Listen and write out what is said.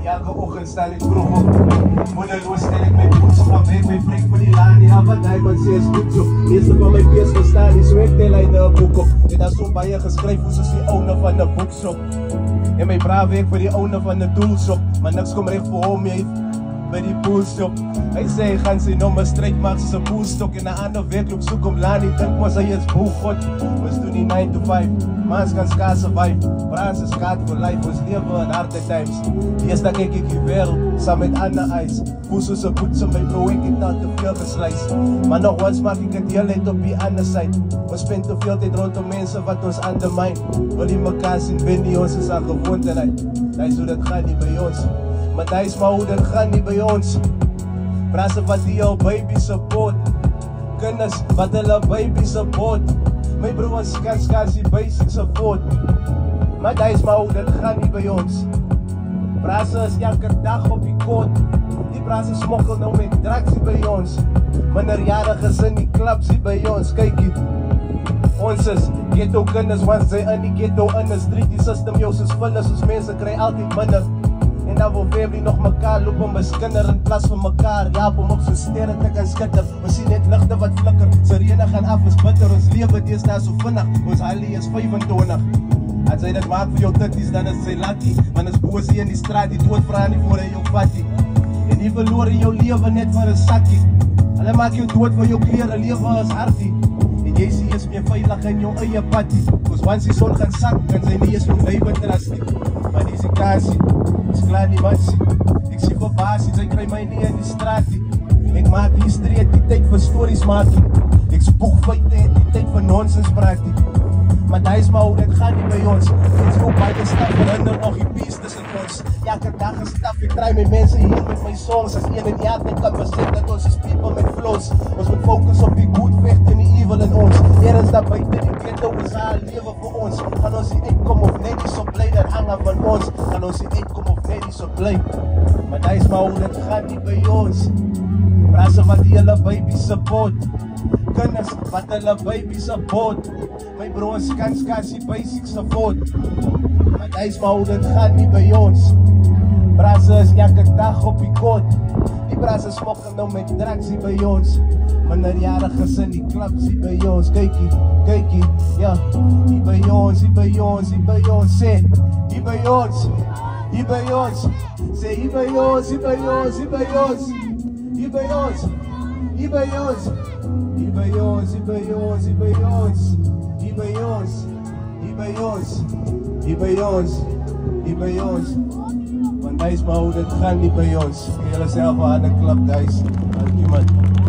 elke oggend stel ek vroeg op. Moedeloos stel ek my voet op weg, my vriend van die laan. Ja, wat hy man sê is goed so. Eerste van my bees verstaan, die so ek tel uit die boek op. Het daar so baie geskryf, hoe soos die oude van die boekshop. En my braaf ek vir die oude van die doelshop. Maar niks kom recht vir hom, jy by die poolshop. Hy sê hy gaan sy nommer strijk maak soos een poolstok. En na ander werkloop soek om Lani, dink was hy is boelgod. Ons doen die 9 to 5, mans kan skaar survive. Frans is kaart voor life, ons leven in harde times. Eerst dan kyk ek die wereld, saam met ander eyes. Voel soos een poets in my bro, ek het al te veel gesluis. Maar nog ons maak ek het heel uit op die ander side. Ons spend te veel tijd rondom mense wat ons undermine. Wil die mekaar sien, ben nie ons is aan gewoonteheid. Dis hoe dit gaan nie by ons. Maar dis maar hoe dit gaan nie by ons. Prasse wat die jou baby support. Kinders wat hulle baby support. My bro ons kan skars die basic support. Maar dis maar hoe dit gaan nie by ons. Prasse is elke dag op die kot. Die prasse smokkel nou met drugs hier by ons. Minderjariges in die clubs hier by ons. Kyk hier. Ons is ghetto kinders, want sy in die ghetto in die street. Die system jou soos vullis, soos mense kry altyd minder. En dan wil family nog mekaar loop om beskinder in plaas van mekaar. Ja, om ook so sterre te kan skitter. Ons sien net lichte wat flikker. Sirene gaan af, is bitter. Ons lewe deesdae so vinnig. Ons Hailey is 25. As hy dit maak vir jou titties, dan is sy lucky. Man is boos hier in die straat, die dood vraag nie voor hy jou vattie. En die verloor in jou lewe net vir een sakkie. Hulle maak jou dood vir jou kleren, lewe is hartie. En jy sê is meer veilig in jou eie pattie. Ons wans die son gaan sak, kan sy nie eens jou neighbor trust nie. Maar die is die kasie, is klaar nie mansie. Ek sê vir basis, hy kry my nie in die straat nie. Ek maak history, het die tyd vir stories maak nie. Ek spoeg feite, het die tyd vir nonsens praat nie. Maar dis maar hoe dit gaan nie by ons. Dit is ook baie stap, verhinder nog die peace tussen ons. Elke dag is stap, ek draai my mense hier met my songs. As een en elk net kan besef dat ons is people met flows. Ons moet focus op die goed vecht en die evil in ons. Ergens daar buiten die ghetto is haar lewe vir ons. Gaan ons die uitkom of net die so bly, dat hang af van ons. Gaan ons die uitkom of net die so bly. Maar dis maar hoe dit gaan nie by ons. Prasse wat die hele baby support. Kinders wat hulle baby support. My bro ons kan skars die basic support. Maar dis maar hoe dit gaan nie by ons. Prasse is elke dag op die kot. Die prasse smokkel nou met drugs hier by ons. Minderjariges in die clubs hier by ons. Kykie, ja. Hier by ons, hier by ons, hier by ons. Sê, hier by ons, hier by ons. Sê, hier by ons, hier by ons, hier by ons. Hier by ons, hier by ons. Hier by ons, hier by ons, hier by ons. Hier by ons, hier by ons. Hier by ons, hier by ons. Want dis maar hoe dit gaan nie by ons. Julle self aan 'n klap guys. Dankie man.